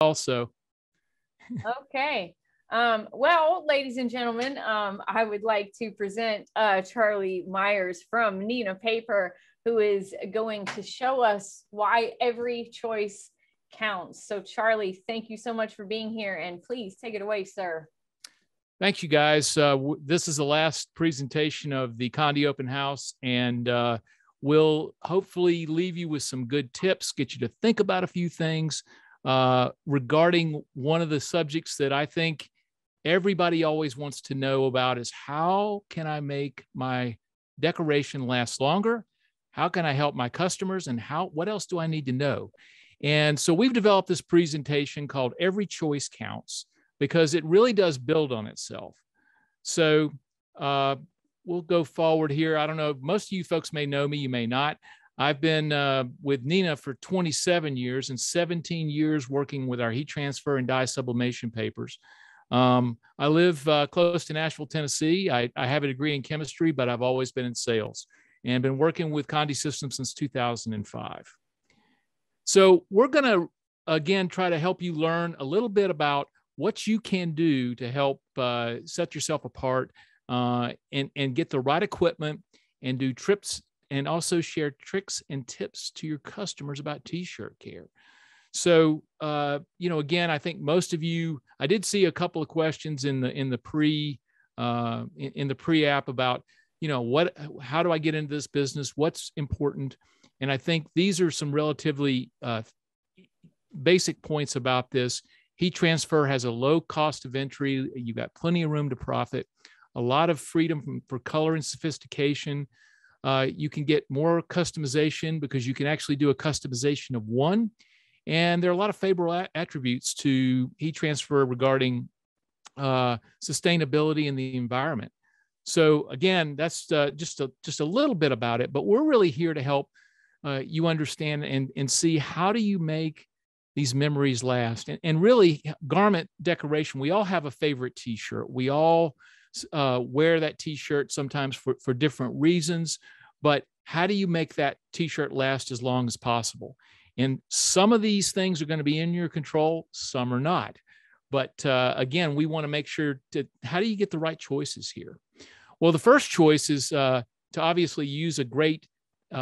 also. Okay. Well, ladies and gentlemen, I would like to present Charlie Myers from Neenah Paper, who is going to show us why every choice counts. So Charlie, thank you so much for being here, and please take it away, sir. Thank you, guys. This is the last presentation of the Condi Open House, and we'll hopefully leave you with some good tips, get you to think about a few things regarding one of the subjects that I think everybody always wants to know about is how can I make my decoration last longer? How can I help my customers? And what else do I need to know? And so we've developed this presentation called Every Choice Counts, because it really does build on itself. So we'll go forward here. I don't know, most of you folks may know me, you may not. I've been with Neenah for 27 years and 17 years working with our heat transfer and dye sublimation papers. I live close to Nashville, Tennessee. I have a degree in chemistry, but I've always been in sales and been working with Condi Systems since 2005. So we're going to, again, try to help you learn a little bit about what you can do to help set yourself apart and get the right equipment and do trips, and also share tricks and tips to your customers about t-shirt care. So, again, I think most of you, I did see a couple of questions in the pre-app about, how do I get into this business? What's important? And I think these are some relatively basic points about this. Heat transfer has a low cost of entry. You've got plenty of room to profit, a lot of freedom for color and sophistication. You can get more customization because you can actually do a customization of one. And there are a lot of favorable attributes to heat transfer regarding sustainability in the environment. So again, that's just a little bit about it, but we're really here to help you understand and see how do you make these memories last. And really, garment decoration, we all have a favorite t-shirt. We all wear that t-shirt sometimes for different reasons, but how do you make that t-shirt last as long as possible? And some of these things are going to be in your control, some are not. But again, we want to make sure how do you get the right choices here? Well, the first choice is to obviously use a great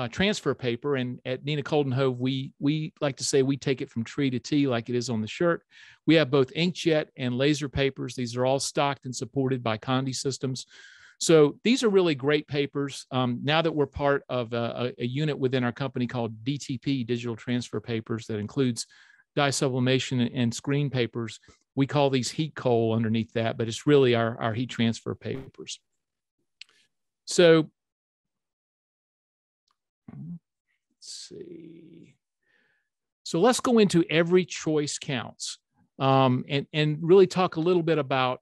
transfer paper. And at Neenah Coldenhove, we like to say we take it from tree to tee like it is on the shirt. We have both inkjet and laser papers. These are all stocked and supported by Condi Systems. So these are really great papers. Now that we're part of a unit within our company called DTP, Digital Transfer Papers, that includes dye sublimation and screen papers, we call these heat coal underneath that, but it's really our heat transfer papers. So let's see. So let's go into Every Choice Counts and really talk a little bit about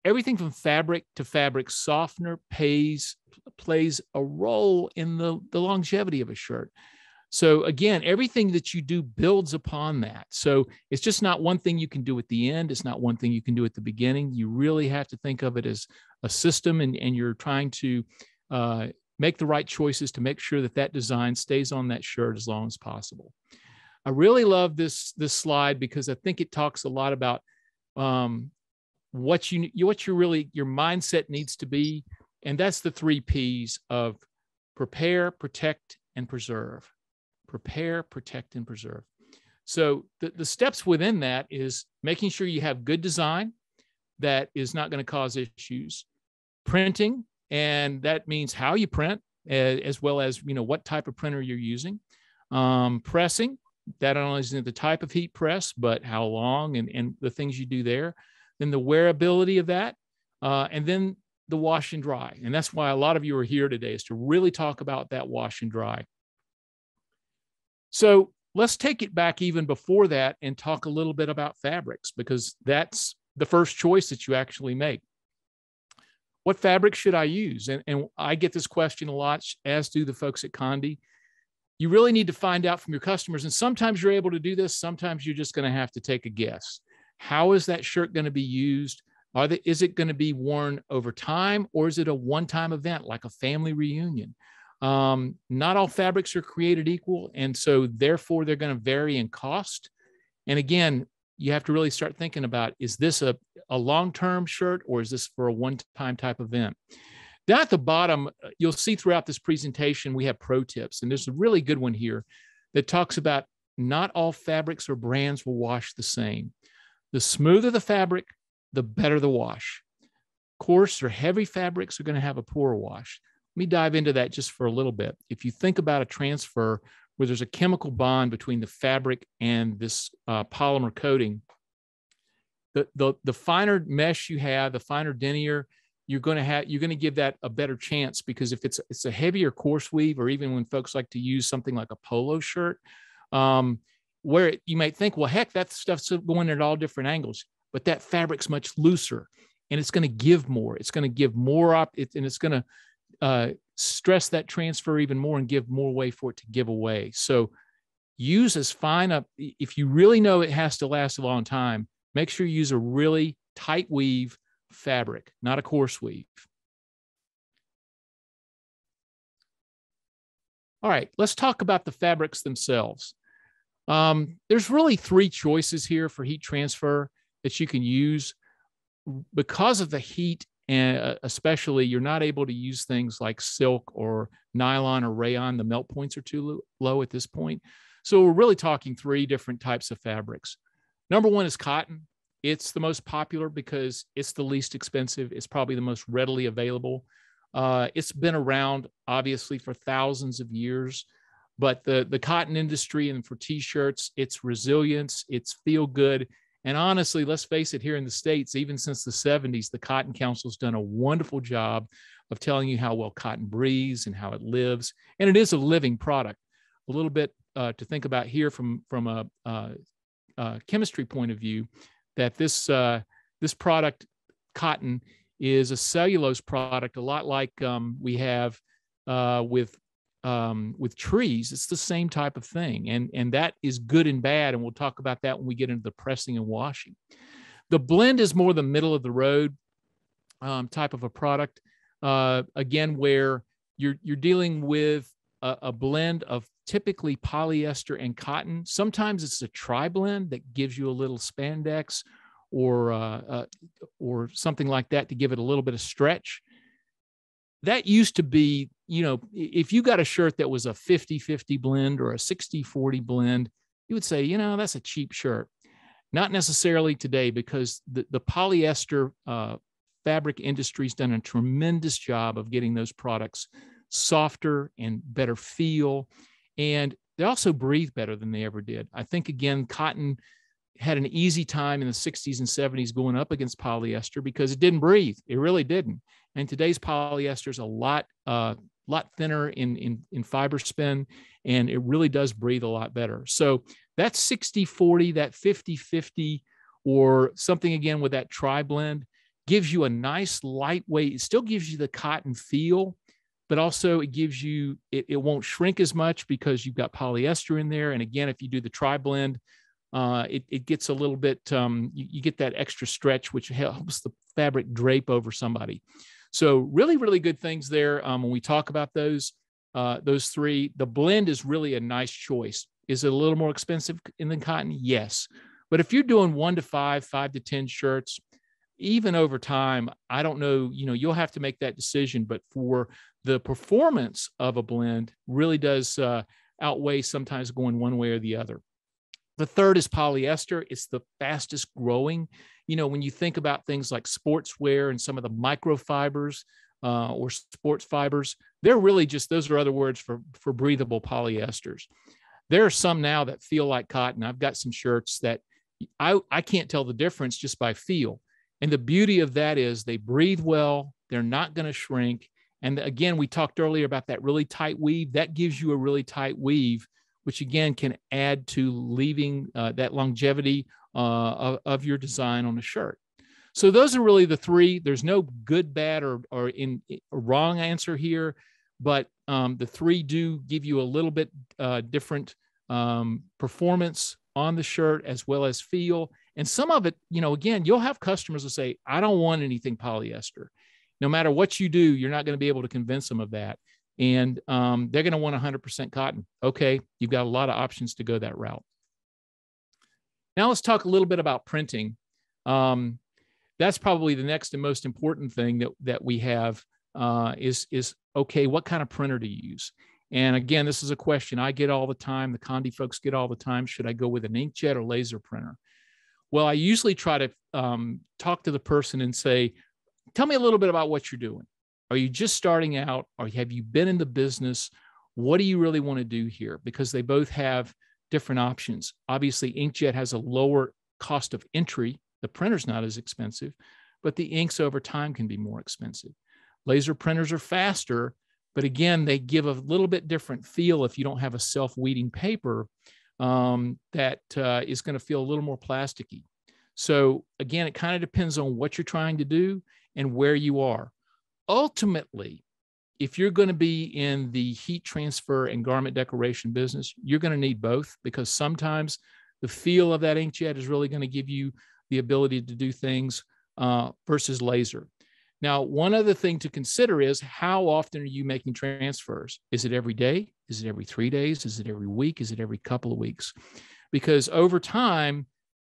everything from fabric to fabric softener plays a role in the longevity of a shirt. So again, everything that you do builds upon that. So it's just not one thing you can do at the end. It's not one thing you can do at the beginning. You really have to think of it as a system, and you're trying to make the right choices to make sure that design stays on that shirt as long as possible. I really love this slide because I think it talks a lot about what your mindset needs to be. And that's the 3 P's of prepare, protect, and preserve. Prepare, protect, and preserve. So the steps within that is making sure you have good design that is not going to cause issues. Printing, and that means how you print, as well as what type of printer you're using. Pressing, that not only is the type of heat press, but how long and the things you do there. Then the wearability of that, and then the wash and dry. And that's why a lot of you are here today, is to really talk about that wash and dry. So let's take it back even before that and talk a little bit about fabrics, because that's the first choice that you actually make. What fabric should I use? And I get this question a lot, as do the folks at Condi. You really need to find out from your customers. And sometimes you're able to do this. Sometimes you're just going to have to take a guess. How is that shirt going to be used? Is it going to be worn over time, or is it a one-time event like a family reunion? Not all fabrics are created equal, and so therefore they're going to vary in cost And again, you have to really start thinking about, is this a long-term shirt, or is this for a one-time type event? Down at the bottom, you'll see throughout this presentation, we have pro tips. And there's a really good one here that talks about not all fabrics or brands will wash the same. The smoother the fabric, the better the wash. Coarse or heavy fabrics are going to have a poor wash. Let me dive into that just for a little bit. If you think about a transfer where there's a chemical bond between the fabric and this polymer coating, the finer mesh you have, the finer denier, you're going to give that a better chance, because if it's a heavier coarse weave, or even when folks like to use something like a polo shirt, where you might think, well, heck, that stuff's going at all different angles, but that fabric's much looser, and it's going to give more. It's going to give more and it's going to stress that transfer even more and give more way for it to give away. So use as fine up. If you really know it has to last a long time, make sure you use a really tight weave fabric, not a coarse weave. All right, let's talk about the fabrics themselves. There's really three choices here for heat transfer that you can use. Because of the heat, and especially, you're not able to use things like silk or nylon or rayon. The melt points are too low at this point. So we're really talking three different types of fabrics. Number one is cotton. It's the most popular because it's the least expensive. It's probably the most readily available. It's been around, obviously, for thousands of years. But the cotton industry, and for T-shirts, it's resilience, it's feel good. And honestly, let's face it, here in the States, even since the 70s, the Cotton Council's done a wonderful job of telling you how well cotton breathes and how it lives. And it is a living product. A little bit to think about here from a chemistry point of view, that this product, cotton, is a cellulose product, a lot like we have with trees. It's the same type of thing, and that is good and bad, and we'll talk about that when we get into the pressing and washing. The blend is more the middle of the road type of a product, again, where you're dealing with a blend of typically polyester and cotton. Sometimes it's a tri-blend that gives you a little spandex or something like that to give it a little bit of stretch. That used to be, if you got a shirt that was a 50-50 blend or a 60-40 blend, you would say, that's a cheap shirt. Not necessarily today, because the polyester fabric industry's done a tremendous job of getting those products softer and better feel. And they also breathe better than they ever did. I think, again, cotton had an easy time in the 60s and 70s going up against polyester because it didn't breathe. It really didn't. And today's polyester is a lot thinner in fiber spin, and it really does breathe a lot better. So that 60-40, that 50-50, or something, again, with that tri-blend, gives you a nice lightweight. It still gives you the cotton feel, but also it gives you, it won't shrink as much because you've got polyester in there. And again, if you do the tri-blend, it gets a little bit, you get that extra stretch, which helps the fabric drape over somebody. So really, really good things there. When we talk about those three, the blend is really a nice choice. Is it a little more expensive than cotton? Yes. But if you're doing 1 to 5, 5 to 10 shirts, even over time, I don't know, you'll have to make that decision. But for the performance of a blend, really does outweigh sometimes going one way or the other. The third is polyester. It's the fastest growing. When you think about things like sportswear and some of the microfibers or sports fibers, they're really just, those are other words for breathable polyesters. There are some now that feel like cotton. I've got some shirts that I can't tell the difference just by feel. And the beauty of that is they breathe well. They're not going to shrink. And again, we talked earlier about that really tight weave. That gives you a really tight weave, which again can add to leaving that longevity of your design on a shirt. So those are really the three. There's no good, bad, or wrong answer here, but the three do give you a little bit different performance on the shirt as well as feel. And some of it, again, you'll have customers who say, I don't want anything polyester. No matter what you do, you're not going to be able to convince them of that. And they're going to want 100% cotton. Okay, you've got a lot of options to go that route. Now let's talk a little bit about printing. That's probably the next and most important thing that we have is okay, what kind of printer to use? And again, this is a question I get all the time. The Condi folks get all the time. Should I go with an inkjet or laser printer? Well, I usually try to talk to the person and say, tell me a little bit about what you're doing. Are you just starting out? Or have you been in the business? What do you really want to do here? Because they both have different options. Obviously, inkjet has a lower cost of entry. The printer's not as expensive, but the inks over time can be more expensive. Laser printers are faster, but again, they give a little bit different feel if you don't have a self-weeding paper that is going to feel a little more plasticky. So again, it kind of depends on what you're trying to do and where you are. Ultimately, if you're going to be in the heat transfer and garment decoration business, you're going to need both, because sometimes the feel of that inkjet is really going to give you the ability to do things versus laser. Now, one other thing to consider is, how often are you making transfers? Is it every day? Is it every 3 days? Is it every week? Is it every couple of weeks? Because over time,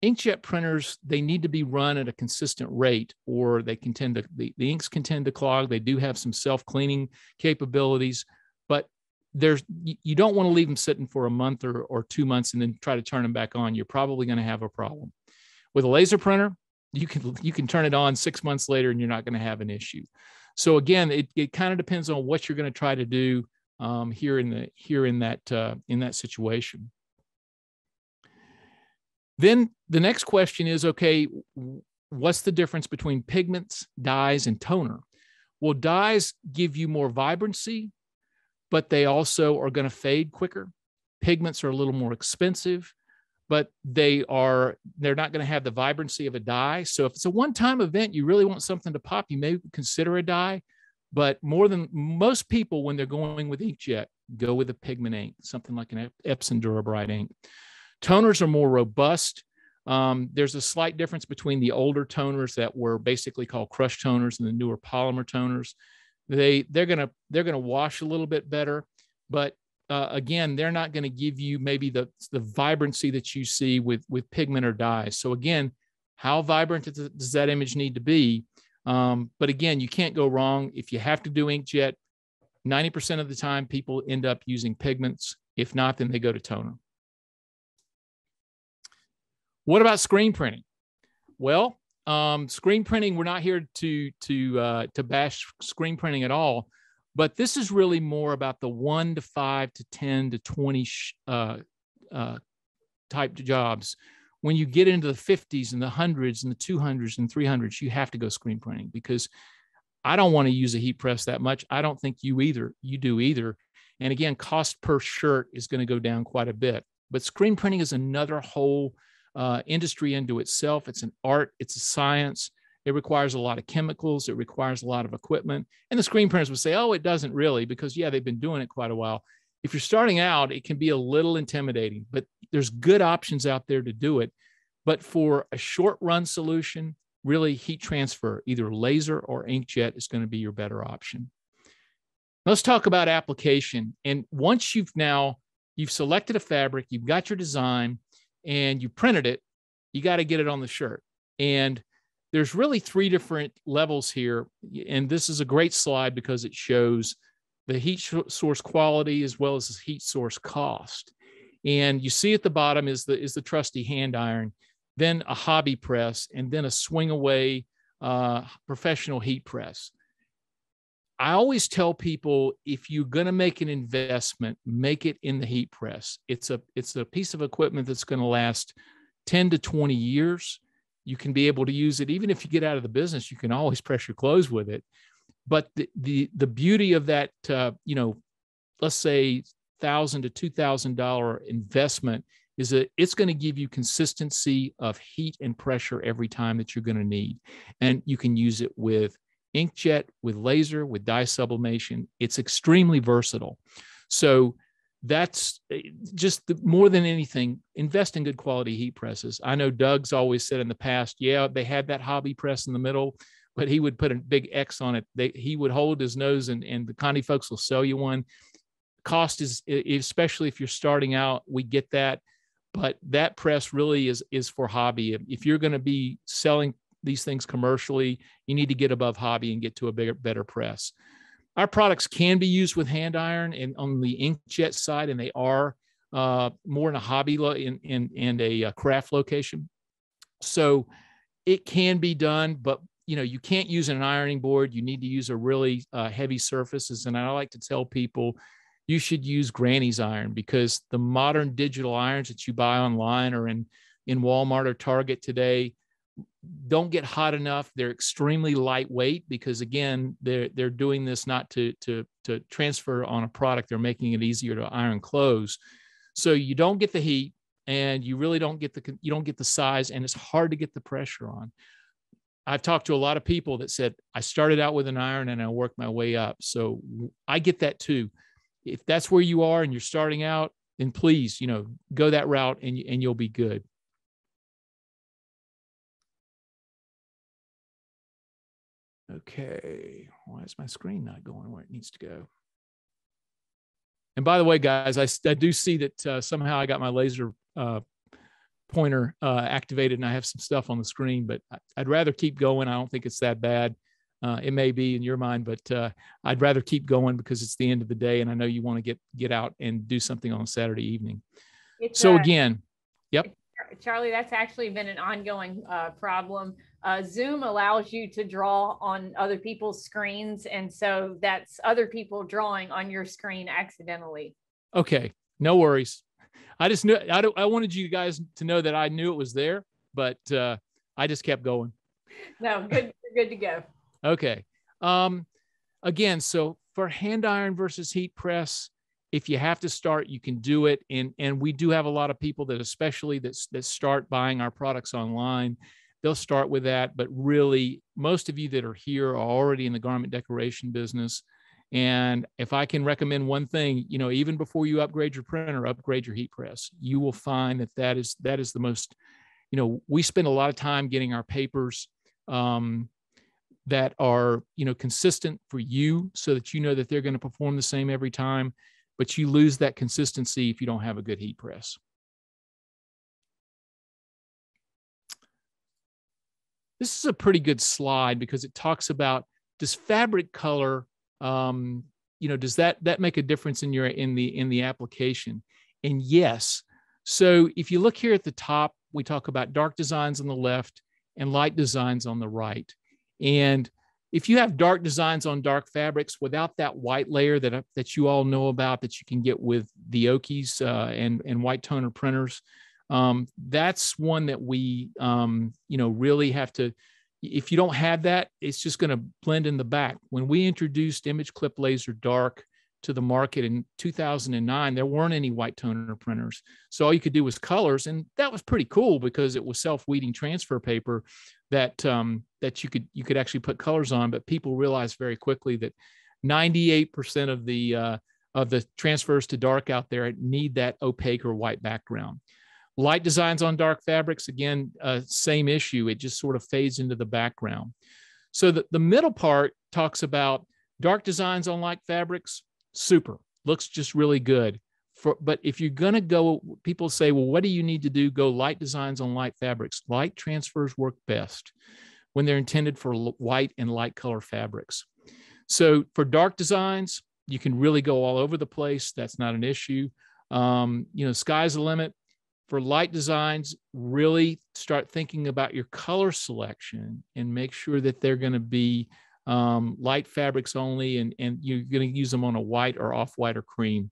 inkjet printers, they need to be run at a consistent rate, or they can tend to, the inks can tend to clog. They do have some self-cleaning capabilities, but you don't want to leave them sitting for a month or 2 months and then try to turn them back on. You're probably going to have a problem. With a laser printer, you can turn it on 6 months later and you're not going to have an issue. So again, it kind of depends on what you're going to try to do here in that situation. Then the next question is, okay, what's the difference between pigments, dyes, and toner? Well, dyes give you more vibrancy, but they also are going to fade quicker. Pigments are a little more expensive, but they're not going to have the vibrancy of a dye. So if it's a one-time event, you really want something to pop, you may consider a dye. But more than most people, when they're going with inkjet, go with a pigment ink, something like an Epson Durabright ink. Toners are more robust. There's a slight difference between the older toners that were basically called crush toners and the newer polymer toners. They're gonna wash a little bit better, but again, they're not going to give you maybe the vibrancy that you see with pigment or dyes. So again, how vibrant does that image need to be? But again, you can't go wrong. If you have to do inkjet, 90% of the time people end up using pigments. If not, then they go to toner. What about screen printing? Well, screen printing, we're not here to bash screen printing at all, but this is really more about the 1 to 5 to 10 to 20 type jobs. When you get into the 50s and the 100s and the 200s and 300s, you have to go screen printing, because I don't want to use a heat press that much. I don't think you do either. And again, cost per shirt is going to go down quite a bit. But screen printing is another whole industry into itself. It's an art, it's a science. It requires a lot of chemicals. It requires a lot of equipment. And the screen printers would say, oh, it doesn't really, because yeah, they've been doing it quite a while. If you're starting out, it can be a little intimidating, but there's good options out there to do it. But for a short run solution, really heat transfer, either laser or inkjet, is going to be your better option. Let's talk about application. And once you've selected a fabric, you've got your design, and you printed it, you got to get it on the shirt. And there's really 3 different levels here. And this is a great slide because it shows the heat source quality as well as the heat source cost. And you see at the bottom is the trusty hand iron, then a hobby press, and then a swing away professional heat press. I always tell people, if you're going to make an investment, make it in the heat press. It's a piece of equipment that's going to last 10 to 20 years. You can be able to use it even if you get out of the business. You can always press your clothes with it. But the beauty of that, let's say $1,000 to $2,000 investment is that it's going to give you consistency of heat and pressure every time that you're going to need, and you can use it with inkjet, with laser, with dye sublimation. It's extremely versatile. So that's just more than anything, invest in good quality heat presses. I know Doug's always said in the past, yeah, they had that hobby press in the middle, but he would put a big X on it. He would hold his nose, and the Condi folks will sell you one. Cost is, especially if you're starting out, we get that. but that press really is for hobby. If you're going to be selling these things commercially, you need to get above hobby and get to a better press. Our products can be used with hand iron and on the inkjet side, and they are more in a hobby and a craft location. So it can be done, but you can't use an ironing board. You need to use a really heavy surfaces. And I like to tell people you should use Granny's iron, because the modern digital irons that you buy online or in Walmart or Target today don't get hot enough. They're extremely lightweight because, again, they're doing this not to transfer on a product. They're making it easier to iron clothes. So you don't get the heat, and you really don't get the size, and it's hard to get the pressure on. I've talked to a lot of people that said, I started out with an iron and I worked my way up. So I get that too. If that's where you are and you're starting out, then please, go that route and you'll be good. Okay. Why is my screen not going where it needs to go? And by the way, guys, I do see that somehow I got my laser pointer activated and I have some stuff on the screen, but I'd rather keep going. I don't think it's that bad. It may be in your mind, but I'd rather keep going because it's the end of the day, and I know you want to get out and do something on Saturday evening. Again, yep. Charlie, that's actually been an ongoing problem. Zoom allows you to draw on other people's screens, and so that's other people drawing on your screen accidentally. Okay, no worries. I just knew I wanted you guys to know that I knew it was there, but I just kept going. No, good. You're good to go. Okay. Again, so for hand iron versus heat press, if you have to start, you can do it. And we do have a lot of people that, especially that start buying our products online, they'll start with that. But really, most of you that are here are already in the garment decoration business. And if I can recommend one thing, even before you upgrade your printer, upgrade your heat press. You will find that is the most, we spend a lot of time getting our papers that are, consistent for you, so that that they're going to perform the same every time, but you lose that consistency if you don't have a good heat press. This is a pretty good slide because it talks about, does fabric color, does that make a difference in the application? And yes. So if you look here at the top, we talk about dark designs on the left and light designs on the right. And if you have dark designs on dark fabrics without that white layer that you all know about, that you can get with the Okies and white toner printers, that's one that we, really have to. If you don't have that, it's just going to blend in the back. When we introduced Image Clip Laser Dark to the market in 2009, there weren't any white toner printers. So all you could do was colors. And that was pretty cool because it was self-weeding transfer paper that you could actually put colors on. But people realized very quickly that 98% of the transfers to dark out there need that opaque or white background. Light designs on dark fabrics, again, same issue. It just sort of fades into the background. So the middle part talks about dark designs on light fabrics. Super, looks just really good. But if you're going to go, people say, well, what do you need to do? Go light designs on light fabrics. Light transfers work best when they're intended for white and light color fabrics. So for dark designs, you can really go all over the place. That's not an issue. Sky's the limit. For light designs, really start thinking about your color selection and make sure that they're going to be light fabrics only, and you're going to use them on a white or off-white or cream.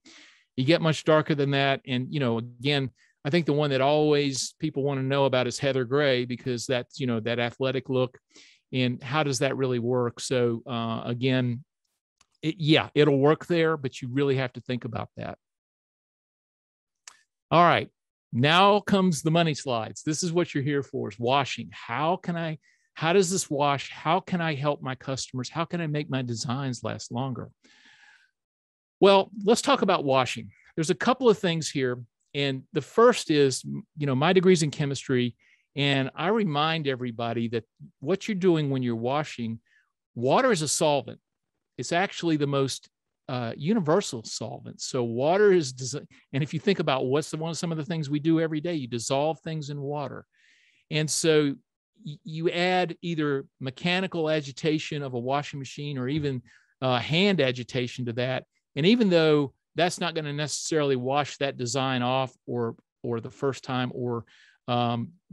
You get much darker than that. And, again, I think the one that always people want to know about is heather gray, because that's, that athletic look. And how does that really work? So again, it'll work there, but you really have to think about that. All right. Now comes the money slides. This is what you're here for, is washing. How does this wash? How can I help my customers? How can I make my designs last longer? Well, let's talk about washing. There's a couple of things here. And the first is, my degree's in chemistry. And I remind everybody that what you're doing when you're washing, water is a solvent. It's actually the most universal solvents. So water is, and if you think about some of the things we do every day, you dissolve things in water. And so you add either mechanical agitation of a washing machine or even hand agitation to that. And even though that's not going to necessarily wash that design off or the first time or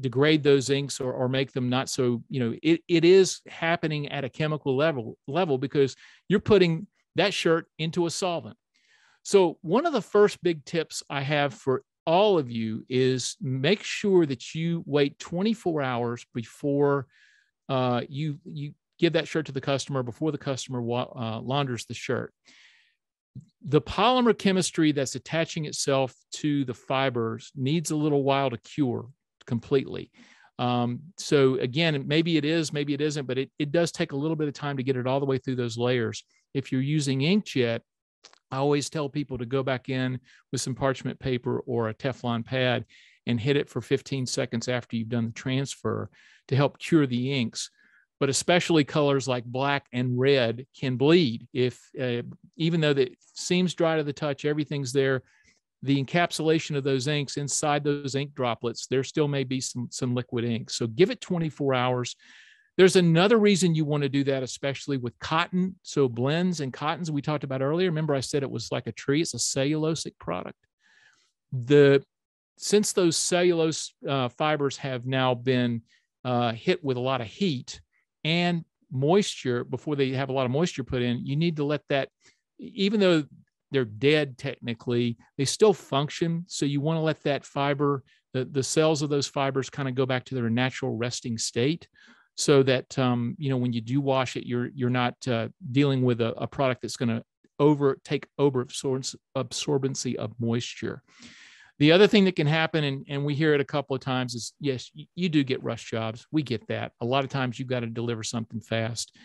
degrade those inks or make them not so, it is happening at a chemical level because you're putting that shirt into a solvent. So one of the first big tips I have for all of you is make sure that you wait 24 hours before you give that shirt to the customer, before the customer launders the shirt. The polymer chemistry that's attaching itself to the fibers needs a little while to cure completely. So again, maybe it is, maybe it isn't, but it does take a little bit of time to get it all the way through those layers. If you're using inkjet, I always tell people to go back in with some parchment paper or a Teflon pad and hit it for 15 seconds after you've done the transfer to help cure the inks. But especially colors like black and red can bleed. If even though it seems dry to the touch, everything's there, the encapsulation of those inks inside those ink droplets, there still may be some liquid ink. So give it 24 hours. There's another reason you want to do that, especially with cotton. So blends and cottons we talked about earlier. Remember I said it was like a tree. It's a cellulosic product. Since those cellulose fibers have now been hit with a lot of heat and moisture, before they have a lot of moisture put in, you need to let that, even though they're dead technically, they still function. So you want to let that fiber, the cells of those fibers kind of go back to their natural resting state, so that when you do wash it, you're not dealing with a product that's going to take over absorbency of moisture. The other thing that can happen, and we hear it a couple of times, is yes, you do get rush jobs. We get that. A lot of times you've got to deliver something fast,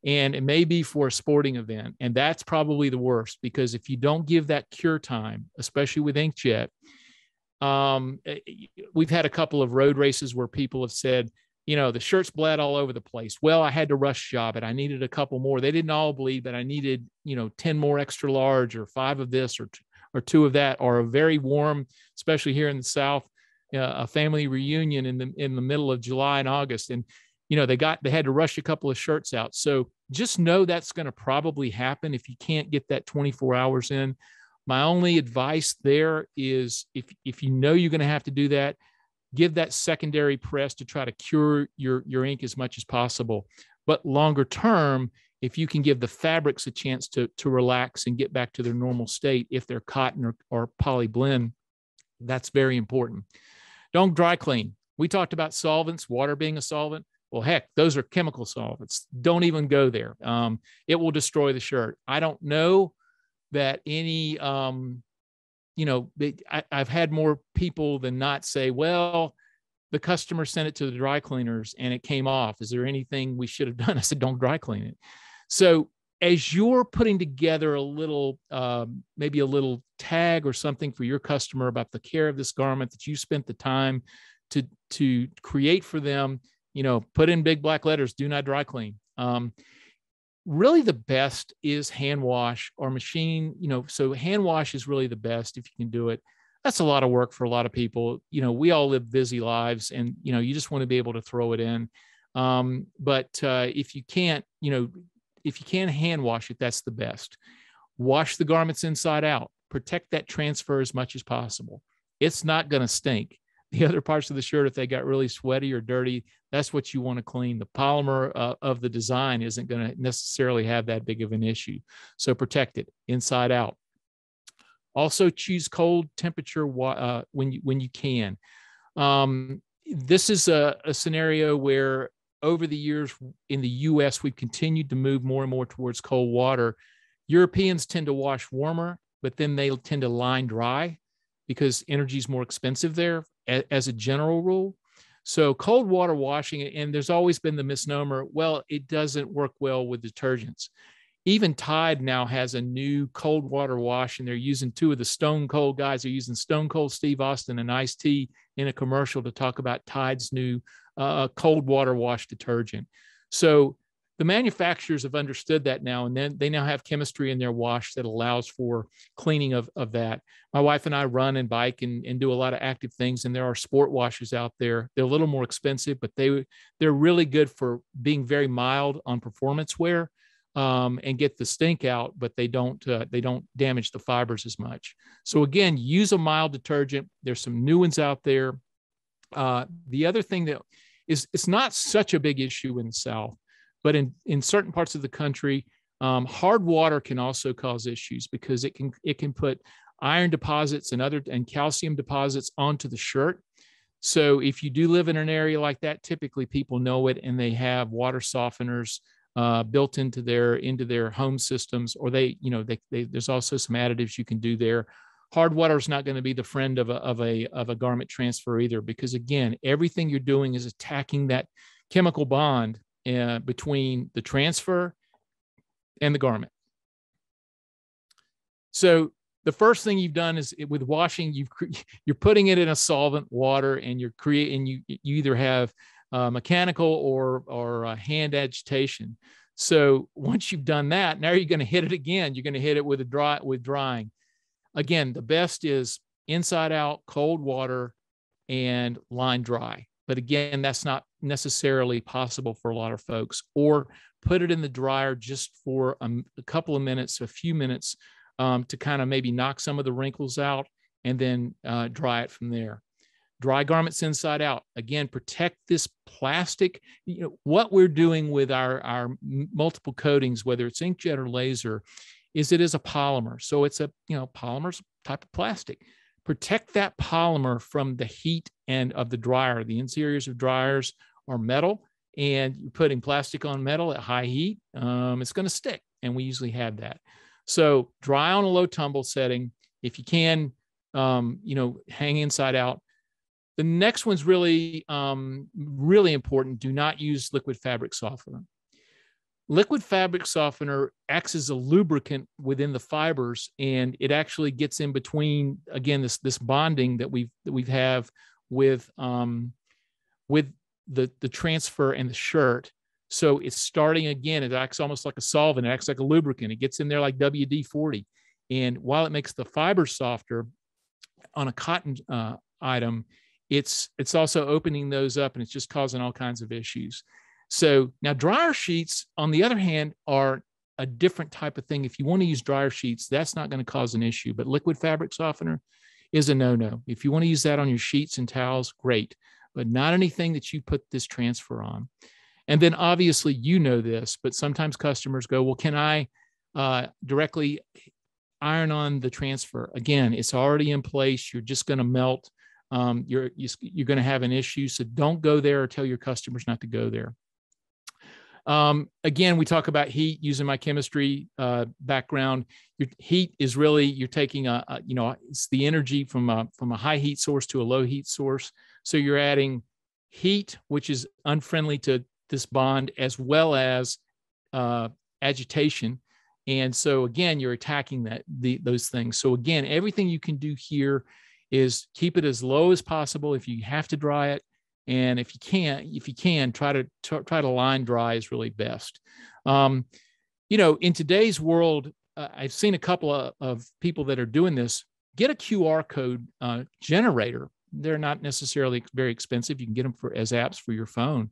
and it may be for a sporting event, and that's probably the worst, because if you don't give that cure time, especially with inkjet, we've had a couple of road races where people have said, the shirt's bled all over the place. Well, I had to rush job it. I needed a couple more. They didn't all bleed, but I needed, 10 more extra large, or 5 of this, or 2 of that, or a very warm, especially here in the South, a family reunion in the middle of July and August. And, they had to rush a couple of shirts out. So just know that's going to probably happen if you can't get that 24 hours in. My only advice there is if you know you're going to have to do that, give that secondary press to try to cure your ink as much as possible. But longer term, if you can give the fabrics a chance to relax and get back to their normal state, if they're cotton or poly blend, that's very important. Don't dry clean. We talked about solvents, water being a solvent. Well, heck, those are chemical solvents. Don't even go there. It will destroy the shirt. I don't know that any, I've had more people than not say, well, the customer sent it to the dry cleaners and it came off. Is there anything we should have done? I said, don't dry clean it. So as you're putting together a little, maybe a little tag or something for your customer about the care of this garment that you spent the time to create for them, put in big black letters, do not dry clean. Really the best is hand wash or machine, so hand wash is really the best if you can do it. That's a lot of work for a lot of people. We all live busy lives, and, you just want to be able to throw it in. But if you can't, if you can hand wash it, that's the best. Wash the garments inside out. Protect that transfer as much as possible. It's not going to stink. The other parts of the shirt, if they got really sweaty or dirty, that's what you want to clean. The polymer of the design isn't going to necessarily have that big of an issue. So protect it inside out. Also choose cold temperature when you can. This is a scenario where over the years in the US, we've continued to move more and more towards cold water. Europeans tend to wash warmer, but then they tend to line dry because energy is more expensive there as a general rule. So cold water washing, and there's always been the misnomer, well, it doesn't work well with detergents. Even Tide now has a new cold water wash, and they're using 2 of the Stone Cold guys. They're using Stone Cold Steve Austin and Ice-T in a commercial to talk about Tide's new cold water wash detergent. So the manufacturers have understood that now, and then they now have chemistry in their wash that allows for cleaning of that. My wife and I run and bike and do a lot of active things, and there are sport washes out there. They're a little more expensive, but they're really good for being very mild on performance wear, and get the stink out, but they don't damage the fibers as much. So again, use a mild detergent. There's some new ones out there. The other thing that it's not such a big issue in the South, but in certain parts of the country, hard water can also cause issues because it can put iron deposits and calcium deposits onto the shirt. So if you do live in an area like that, typically people know it, and they have water softeners built into their home systems, or there's also some additives you can do there. Hard water is not going to be the friend of a garment transfer either, because again, everything you're doing is attacking that chemical bond between the transfer and the garment. So the first thing you've done is with washing, you're putting it in a solvent, water, and you either have mechanical or hand agitation. So once you've done that, now you're going to hit it again. You're going to hit it with drying. Again, the best is inside out, cold water, and line dry. But again, that's not necessarily possible for a lot of folks. Or put it in the dryer just for a couple of minutes, a few minutes, to kind of maybe knock some of the wrinkles out, and then dry it from there. Dry garments inside out. Again, protect this plastic. What we're doing with our multiple coatings, whether it's inkjet or laser, is it is a polymer. So it's a polymer's type of plastic. Protect that polymer from the heat and of the dryer. The interiors of dryers are metal, and you're putting plastic on metal at high heat, it's going to stick. And we usually have that. So dry on a low tumble setting. If you can, hang inside out. The next one's really, really important. Do not use liquid fabric softener. Liquid fabric softener acts as a lubricant within the fibers, and it actually gets in between, again, this bonding that we have with the transfer and the shirt. So it's starting again. It acts almost like a solvent. It acts like a lubricant. It gets in there like WD-40. And while it makes the fibers softer on a cotton item, it's also opening those up, and it's just causing all kinds of issues. So now dryer sheets, on the other hand, are a different type of thing. If you want to use dryer sheets, that's not going to cause an issue, but liquid fabric softener is a no-no. If you want to use that on your sheets and towels, great, but not anything that you put this transfer on. And then obviously, this, but sometimes customers go, well, can I directly iron on the transfer? Again, it's already in place. You're just going to melt. You're going to have an issue. So don't go there, or tell your customers not to go there. Again, we talk about heat using my chemistry background. Your heat is really, you're taking it's the energy from a high heat source to a low heat source. So you're adding heat, which is unfriendly to this bond, as well as agitation. And so again, you're attacking those things. So again, everything you can do here is keep it as low as possible. If you have to dry it, and if you can, try to line dry is really best. In today's world, I've seen a couple of people that are doing this. Get a QR code generator. They're not necessarily very expensive. You can get them as apps for your phone,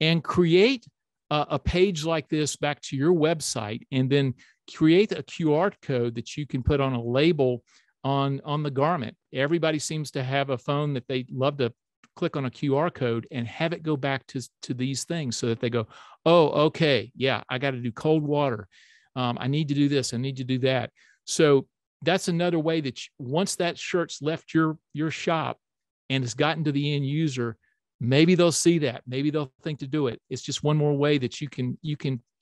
and create a page like this back to your website, and then create a QR code that you can put on a label on the garment. Everybody seems to have a phone that they love to click on a QR code and have it go back to these things, so that they go, oh, okay, yeah, I got to do cold water. I need to do this. I need to do that. So that's another way that once that shirt's left your shop and has gotten to the end user, maybe they'll see that. Maybe they'll think to do it. It's just one more way that you can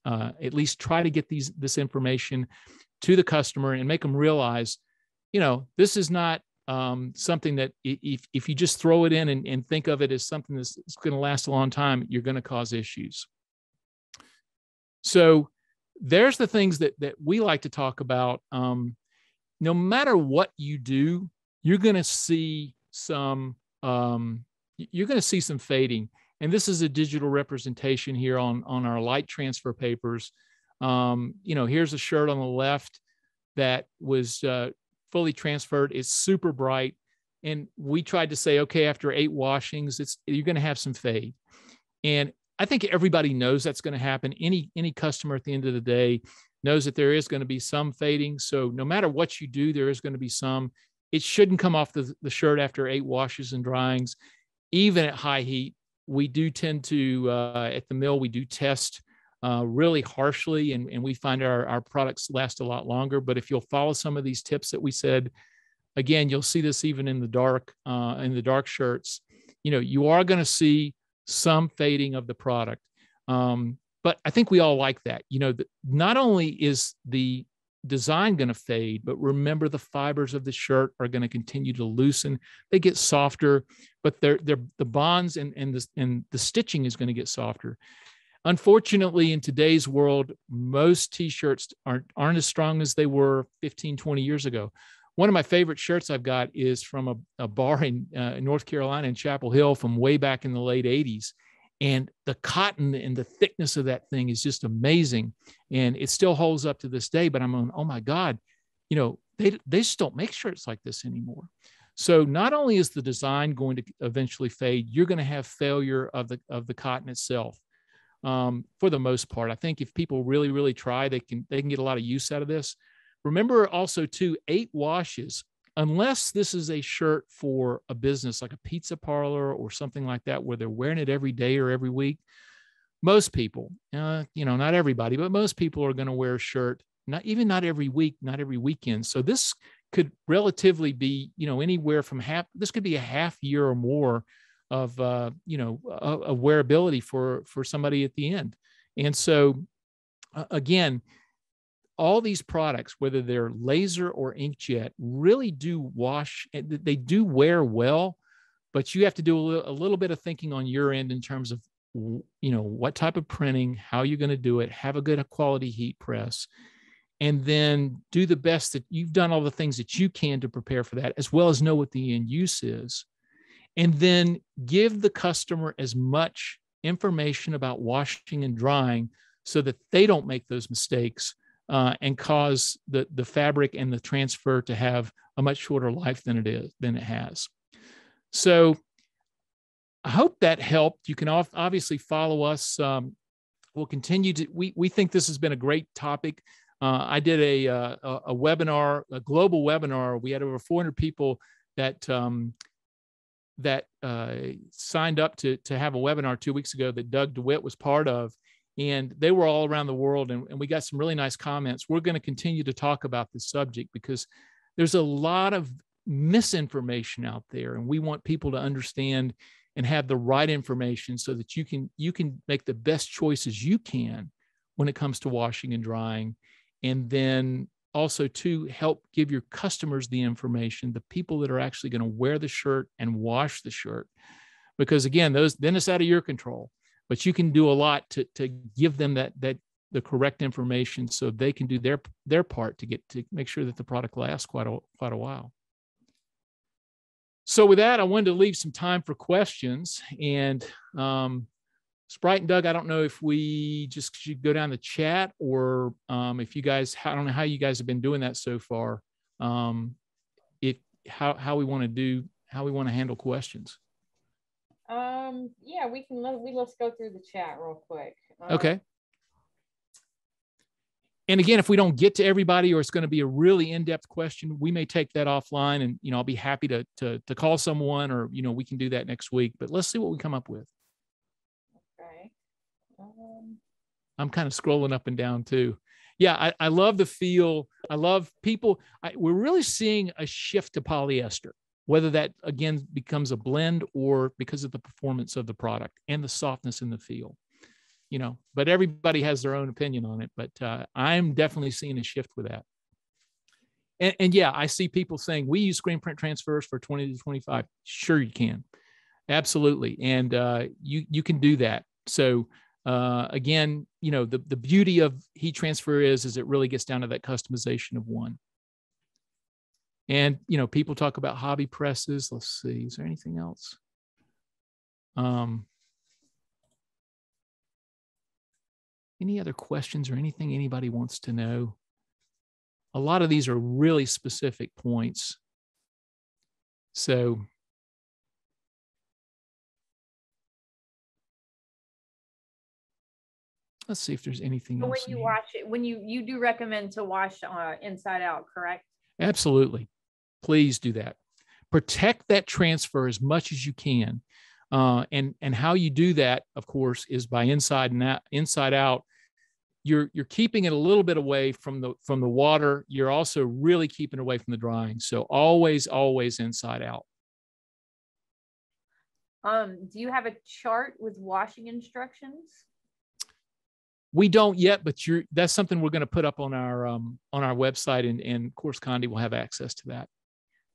at least try to get this information to the customer and make them realize, this is not something that if you just throw it in and think of it as something that's going to last a long time, you're going to cause issues. So there's the things that we like to talk about. No matter what you do, you're going to see some fading. And this is a digital representation here on our light transfer papers. Here's a shirt on the left that was fully transferred. It's super bright. And we tried to say, okay, after 8 washings, you're going to have some fade. And I think everybody knows that's going to happen. Any customer at the end of the day knows that there is going to be some fading. So no matter what you do, there is going to be some. It shouldn't come off the shirt after 8 washes and dryings. Even at high heat, we do tend to, at the mill, we do test really harshly, and we find our products last a lot longer. But if you'll follow some of these tips that we said, again, you'll see this even in the dark shirts. You are going to see some fading of the product. But I think we all like that. Not only is the design going to fade, but remember the fibers of the shirt are going to continue to loosen. They get softer, but the bonds and the stitching is going to get softer. Unfortunately, in today's world, most t-shirts aren't as strong as they were 15, 20 years ago. One of my favorite shirts I've got is from a bar in North Carolina in Chapel Hill from way back in the late 80s. And the cotton and the thickness of that thing is just amazing. And it still holds up to this day, but I'm going, oh my God, they just don't make shirts like this anymore. So not only is the design going to eventually fade, you're going to have failure of the cotton itself. For the most part, I think if people really, really try, they can get a lot of use out of this. Remember also too, 8 washes, unless this is a shirt for a business like a pizza parlor or something like that, where they're wearing it every day or every week, most people, not everybody, but most people are going to wear a shirt, not every week, not every weekend. So this could relatively be, anywhere from this could be a half year or more of wearability for somebody at the end. And so again, all these products, whether they're laser or inkjet, really do wash. They do wear well, but you have to do a little bit of thinking on your end in terms of, what type of printing, how you're going to do it, have a good quality heat press, and then do the best that you've done all the things that you can to prepare for that, as well as know what the end use is. And then give the customer as much information about washing and drying so that they don't make those mistakes and cause the fabric and the transfer to have a much shorter life than it has. So I hope that helped. You can obviously follow us. We'll continue to. We think this has been a great topic. I did a webinar, a global webinar. We had over 400 people that signed up to have a webinar 2 weeks ago that Doug DeWitt was part of. And they were all around the world, and we got some really nice comments. We're going to continue to talk about this subject because there's a lot of misinformation out there, and we want people to understand and have the right information so that you can make the best choices you can when it comes to washing and drying. And then also to help give your customers the information, the people that are actually going to wear the shirt and wash the shirt. Because again, then it's out of your control. But you can do a lot to give them the correct information so they can do their part to make sure that the product lasts quite a while. So with that, I wanted to leave some time for questions. And Sprite and Doug, I don't know if we just should go down the chat or if you guys, I don't know how you guys have been doing that so far. How we want to handle questions. Yeah, let's go through the chat real quick. Okay. And again, if we don't get to everybody or it's going to be a really in-depth question, we may take that offline, and I'll be happy to call someone, or we can do that next week. But let's see what we come up with. Okay. I'm kind of scrolling up and down too. Yeah, I love the feel. I love people. We're really seeing a shift to polyester, whether that, again, becomes a blend or because of the performance of the product and the softness in the feel. But everybody has their own opinion on it. But I'm definitely seeing a shift with that. And yeah, I see people saying we use screen print transfers for 20 to 25. Sure, you can. Absolutely. And you can do that. So again, the beauty of heat transfer is it really gets down to that customization of one. And, people talk about hobby presses. Let's see, is there anything else? Any other questions or anything anybody wants to know? A lot of these are really specific points. So let's see if there's anything else. When you wash it, when you do recommend to wash inside out, correct? Absolutely. Please do that. Protect that transfer as much as you can. And how you do that, of course, is by inside out. You're keeping it a little bit away from the water. You're also really keeping it away from the drying. So always inside out. Do you have a chart with washing instructions? We don't yet, but that's something we're going to put up on our website, and of course Condi will have access to that.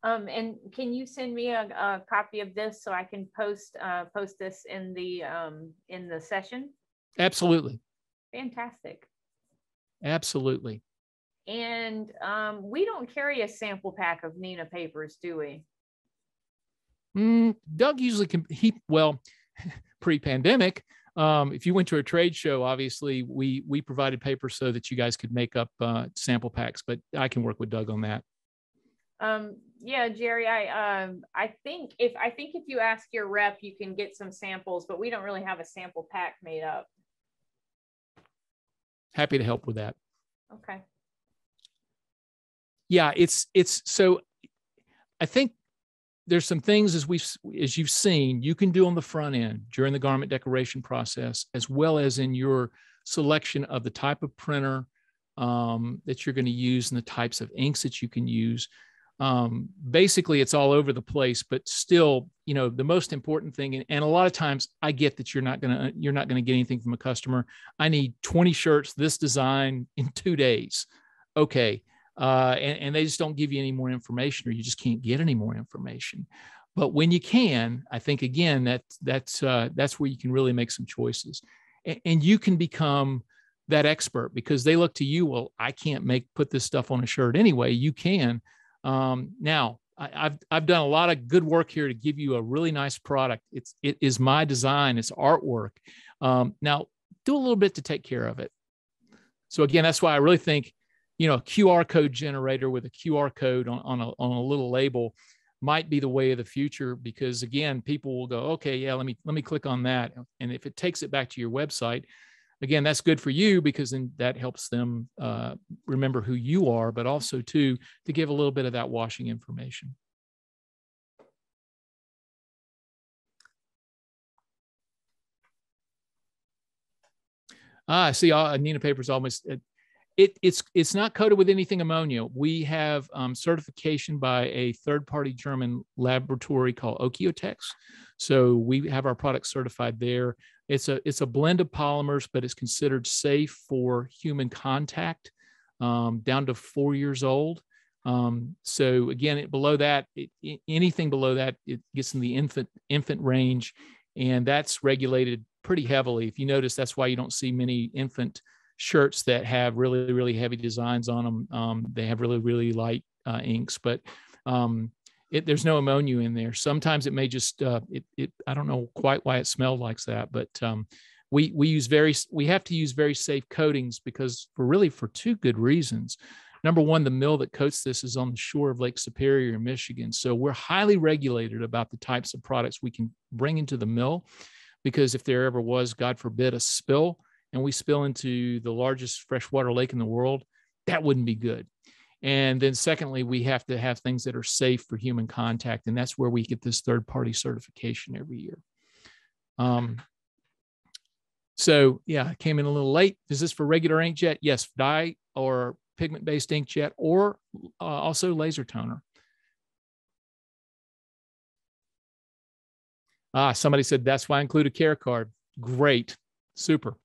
And can you send me a copy of this so I can post this in the session? Absolutely. Fantastic. Absolutely. And we don't carry a sample pack of Neenah papers, do we? Doug usually pre-pandemic, if you went to a trade show, obviously we provided paper so that you guys could make up sample packs, but I can work with Doug on that. Yeah, Jerry, I think if you ask your rep, you can get some samples, but we don't really have a sample pack made up. Happy to help with that. Okay. Yeah, it's so I think there's some things as you've seen, you can do on the front end during the garment decoration process, as well as in your selection of the type of printer that you're going to use and the types of inks that you can use. Basically, it's all over the place, but still, the most important thing, and a lot of times I get that you're not gonna get anything from a customer. I need 20 shirts, this design in 2 days. Okay. And they just don't give you any more information, or you just can't get any more information. But when you can, I think again that's where you can really make some choices, and you can become that expert because they look to you. Well, I can't put this stuff on a shirt anyway. You can. Now I've done a lot of good work here to give you a really nice product. It is my design. It's artwork. Now do a little bit to take care of it. So again, that's why I really think, a QR code generator with a QR code on a little label might be the way of the future, because again, people will go, okay, yeah, let me click on that. And if it takes it back to your website, again, that's good for you, because then that helps them remember who you are, but also to give a little bit of that washing information. I see Neenah paper's almost, it's not coated with anything ammonia. We have certification by a third-party German laboratory called Okiotex. So we have our product certified there. It's a blend of polymers, but it's considered safe for human contact down to 4 years old. So again, below that, anything below that, it gets in the infant range, and that's regulated pretty heavily. If you notice, that's why you don't see many infant shirts that have really, really heavy designs on them. They have really, really light inks, but there's no ammonia in there. Sometimes it may just, I don't know quite why it smelled like that, but we have to use very safe coatings for two good reasons. Number one, the mill that coats this is on the shore of Lake Superior in Michigan. So we're highly regulated about the types of products we can bring into the mill, because if there ever was, God forbid, a spill, and we spill into the largest freshwater lake in the world, that wouldn't be good. And then secondly, we have to have things that are safe for human contact. And that's where we get this third-party certification every year. So yeah, I came in a little late. Is this for regular inkjet? Yes, dye or pigment-based inkjet, or also laser toner. Somebody said, that's why I include a care card. Great, super.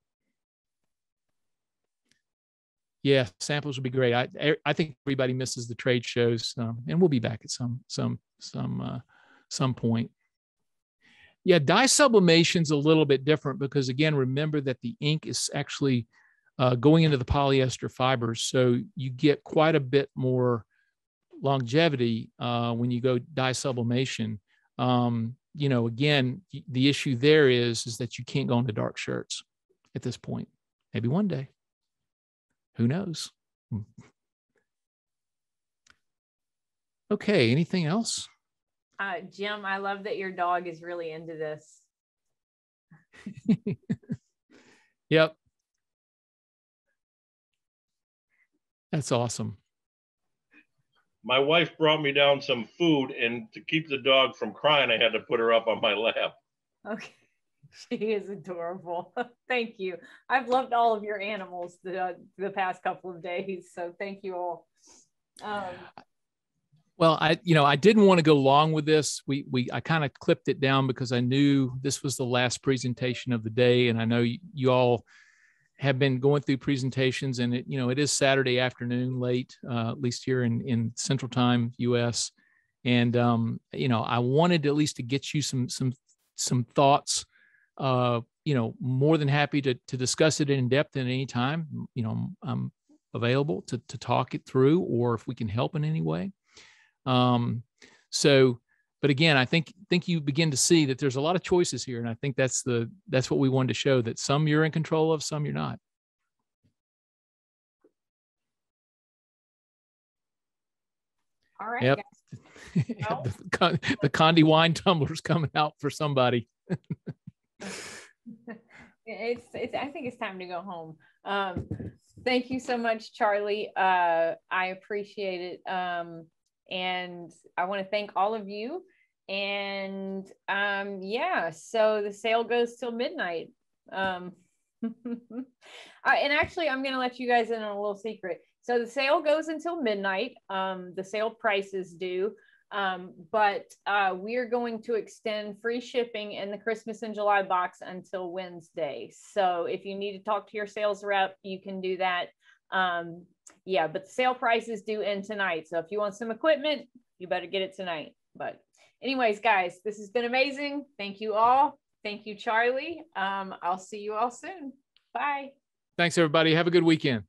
Yeah, samples would be great. I think everybody misses the trade shows, and we'll be back at some point. Yeah, dye sublimation's a little bit different, because again, remember that the ink is actually going into the polyester fibers, so you get quite a bit more longevity when you go dye sublimation. Again, the issue there is that you can't go into dark shirts at this point. Maybe one day. Who knows? Okay, anything else? Jim, I love that your dog is really into this. Yep. That's awesome. My wife brought me down some food, and to keep the dog from crying, I had to put her up on my lap. Okay. She is adorable. Thank you. I've loved all of your animals the past couple of days. So thank you all. Well, I didn't want to go long with this. I kind of clipped it down because I knew this was the last presentation of the day. And I know you all have been going through presentations, and it is Saturday afternoon late, at least here in Central Time, US. And, I wanted at least to get you some thoughts, more than happy to discuss it in depth at any time. I'm available to talk it through, or if we can help in any way. But again, I think you begin to see that there's a lot of choices here. And I think that's what we wanted to show, that some you're in control of, some you're not. All right. Yep. Well, the Condi wine tumbler's coming out for somebody. I think it's time to go home. Thank you so much, Charlie. I appreciate it. And I want to thank all of you. And so the sale goes till midnight. And actually, I'm going to let you guys in on a little secret. So the sale goes until midnight. The sale price is due. But we are going to extend free shipping in the Christmas in July box until Wednesday. So if you need to talk to your sales rep, you can do that. But the sale price is due in tonight. So if you want some equipment, you better get it tonight. But anyways, guys, this has been amazing. Thank you all. Thank you, Charlie. I'll see you all soon. Bye. Thanks, everybody. Have a good weekend.